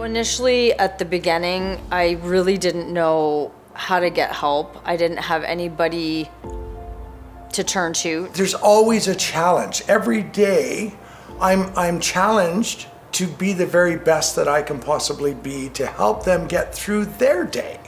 Initially, at the beginning, I really didn't know how to get help. I didn't have anybody to turn to. There's always a challenge. Every day, I'm challenged to be the very best that I can possibly be to help them get through their day.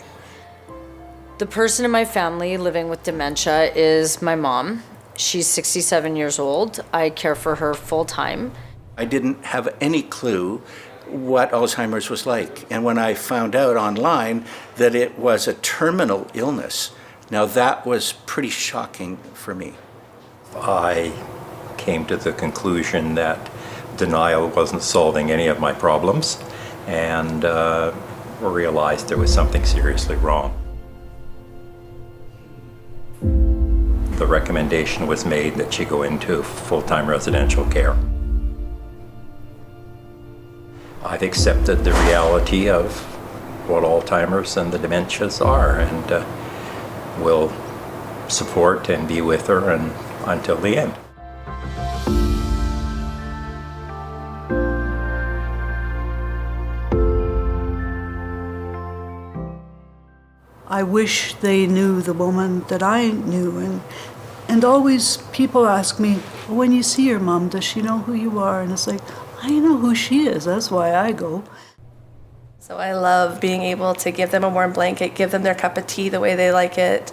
The person in my family living with dementia is my mom. She's 67 years old. I care for her full time. I didn't have any clue what Alzheimer's was like. And when I found out online that it was a terminal illness, now that was pretty shocking for me. I came to the conclusion that denial wasn't solving any of my problems, and realized there was something seriously wrong. The recommendation was made that she go into full-time residential care. I've accepted the reality of what Alzheimer's and the dementias are, and will support and be with her until the end. I wish they knew the woman that I knew, and always people ask me, when you see your mom, does she know who you are? And it's like, I know who she is, that's why I go. So I love being able to give them a warm blanket, give them their cup of tea the way they like it,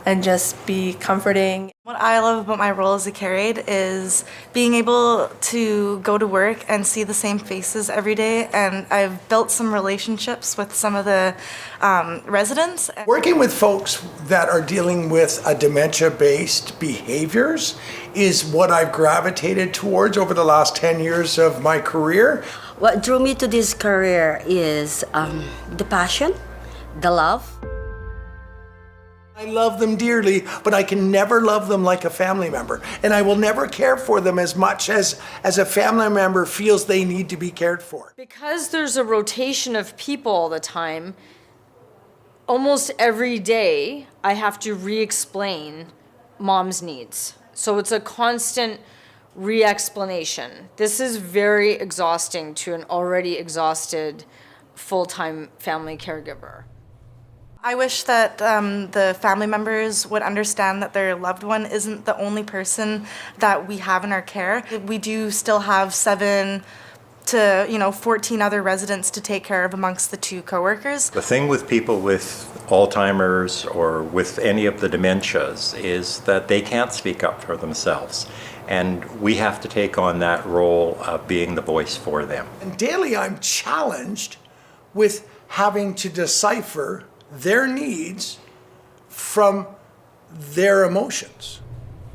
and just be comforting. What I love about my role as a care aide is being able to go to work and see the same faces every day, and I've built some relationships with some of the residents. Working with folks that are dealing with a dementia-based behaviors is what I've gravitated towards over the last 10 years of my career. What drew me to this career is the passion, the love. I love them dearly, but I can never love them like a family member. And I will never care for them as much as a family member feels they need to be cared for. Because there's a rotation of people all the time, almost every day I have to re-explain mom's needs. So it's a constant re-explanation. This is very exhausting to an already exhausted full-time family caregiver. I wish that the family members would understand that their loved one isn't the only person that we have in our care. We do still have 7 to 14 other residents to take care of amongst the 2 coworkers. The thing with people with Alzheimer's or with any of the dementias is that they can't speak up for themselves. And we have to take on that role of being the voice for them. And daily I'm challenged with having to decipher their needs from their emotions.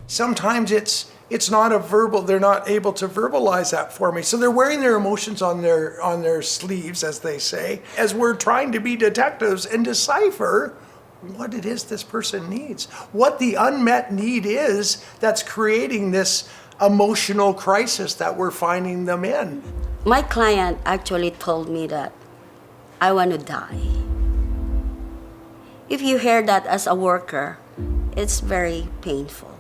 Sometimes it's not a verbal, they're not able to verbalize that for me. So they're wearing their emotions on their sleeves, as they say, as we're trying to be detectives and decipher what it is this person needs, what the unmet need is that's creating this emotional crisis that we're finding them in. My client actually told me that I want to die. If you hear that as a worker, it's very painful.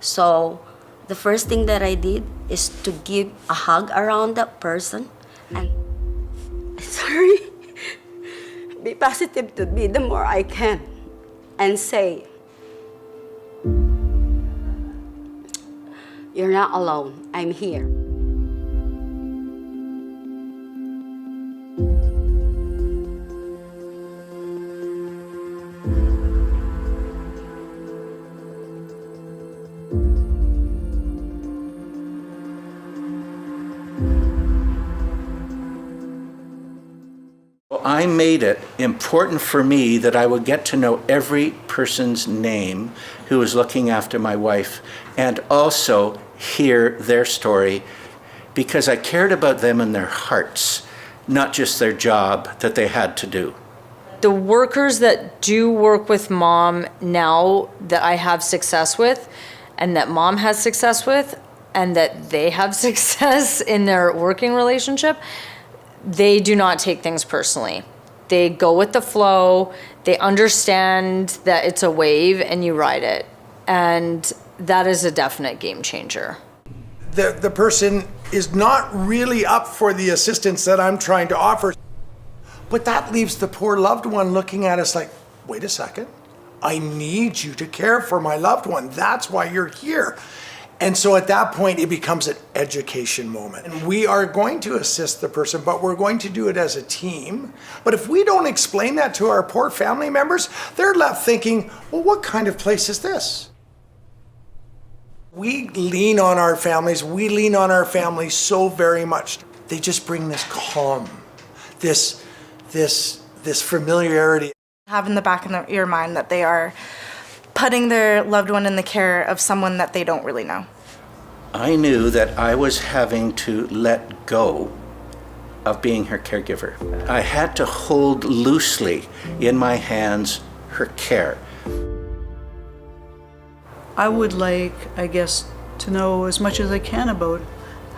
So the first thing that I did is to give a hug around that person and be positive to me the more I can and say, you're not alone, I'm here. I made it important for me that I would get to know every person's name who was looking after my wife and also hear their story because I cared about them and their hearts, not just their job that they had to do. The workers that do work with mom now that I have success with and that mom has success with and that they have success in their working relationship, they do not take things personally. They go with the flow. They understand that it's a wave and you ride it. And that is a definite game changer. The person is not really up for the assistance that I'm trying to offer. But that leaves the poor loved one looking at us like, wait a second, I need you to care for my loved one. That's why you're here. And so at that point, it becomes an education moment. And we are going to assist the person, but we're going to do it as a team. But if we don't explain that to our poor family members, they're left thinking, well, what kind of place is this? We lean on our families. We lean on our families so very much. They just bring this calm, this familiarity. Have in the back of your mind that they are putting their loved one in the care of someone that they don't really know. I knew that I was having to let go of being her caregiver. I had to hold loosely in my hands her care. I would like, I guess, to know as much as I can about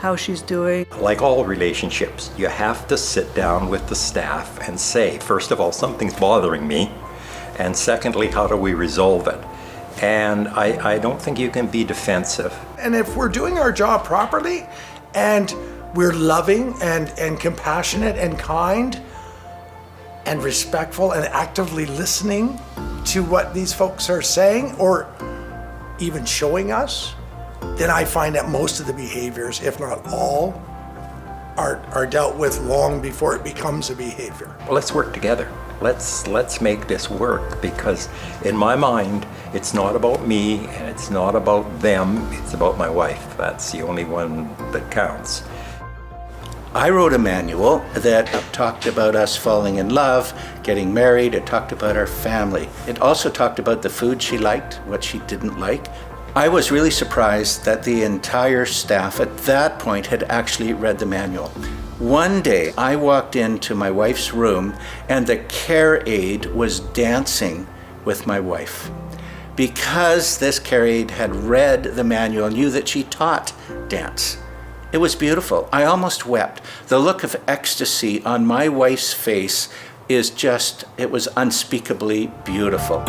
how she's doing. Like all relationships, you have to sit down with the staff and say, first of all, something's bothering me, and secondly, how do we resolve it? And I don't think you can be defensive. And if we're doing our job properly and we're loving and compassionate and kind and respectful and actively listening to what these folks are saying or even showing us, then I find that most of the behaviors, if not all, are dealt with long before it becomes a behavior. Well, let's work together. Let's make this work, because in my mind, it's not about me and it's not about them, it's about my wife. That's the only one that counts. I wrote a manual that talked about us falling in love, getting married. It talked about our family. It also talked about the food she liked, what she didn't like. I was really surprised that the entire staff at that point had actually read the manual. One day, I walked into my wife's room and the care aide was dancing with my wife. Because this care aide had read the manual, knew that she taught dance. It was beautiful. I almost wept. The look of ecstasy on my wife's face it was unspeakably beautiful.